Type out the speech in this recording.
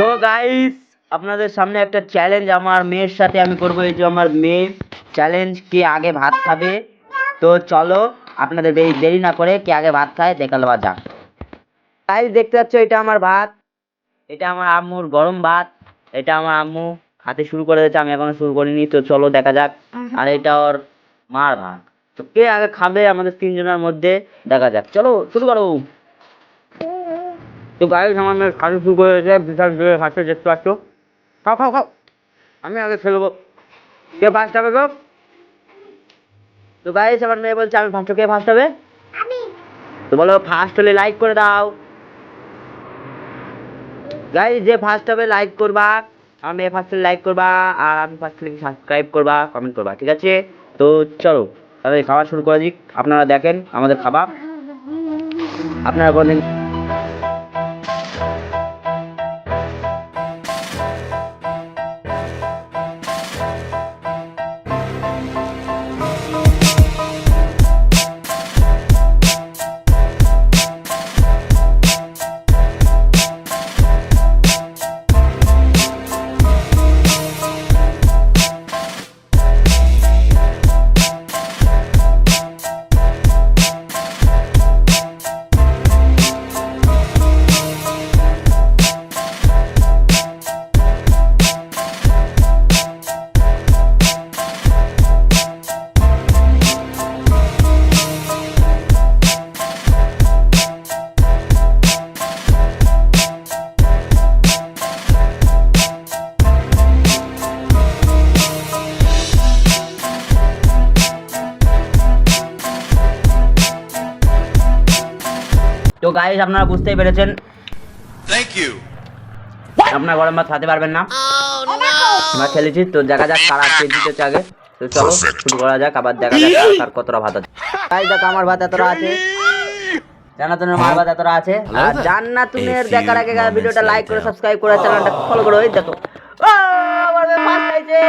তো গাইস আপনাদের সামনে একটা চ্যালেঞ্জ আমার মেয়ের সাথে আমি করবো। এই যে আমার মেয়ে চ্যালেঞ্জ, কে আগে ভাত খাবে। তো চলো আপনাদের দেরি না করে কে আগে ভাত খায় দেখা লওয়া যাক। গাইস দেখতে পাচ্ছ, এটা আমার ভাত, এটা আমার আম্মুর গরম ভাত। এটা আমার আম্মু খাতে শুরু করে দিয়েছে, আমি এখনো শুরু করিনি। তো চলো দেখা যাক। আর এটা ওর মার ভাত। তো কে আগে খাবে আমাদের তিনজনের মধ্যে দেখা যাক। চলো শুরু করো। তো গাইস আমার মেয়ে খাতে শুরু করে দিয়েছে, বিশাল জোরে খাচ্ছে, দেখতে পাচ্ছ। খাও খাও খাও, আমি আগে ফেলবো। কে ফার্স্ট হবে গো? তো গাইস আমার মেয়ে বলছে আমি ফার্স্ট, কে ফার্স্ট হবে? তো বলো ফার্স্ট হলে লাইক করে দাও। গাইস যে ফার্স্ট হবে লাইক করবা, আমার মেয়ে ফার্স্ট হলে লাইক করবা, আর আমি ফার্স্ট হলে সাবস্ক্রাইব করবা, কমেন্ট করবা, ঠিক আছে? তো চলো তাহলে খাওয়া শুরু করে দিক। আপনারা দেখেন আমাদের খাবার, আপনারা বলেন। তো গাইস আপনারা বুঝতেই পেরেছেন, Thank you. আপনার গরম ভাত খাতে পারবেন না। আমরা খেলেছি, তো দেখা যাক কারা কে জিতেছে আগে। তো চলো শুরু করা যাক, আবার দেখা যাক কার কতটা ভাত আছে। গাইস দেখো আমার ভাত এতটা আছে, জান্নাতুনের মার ভাত এতটা আছে। আর জান্নাতুনের দেখার আগে ভিডিওটা লাইক করে সাবস্ক্রাইব করে চ্যানেলটা ফলো করো। এই দেখো, ও আমার ফার্স্ট হয়েছে।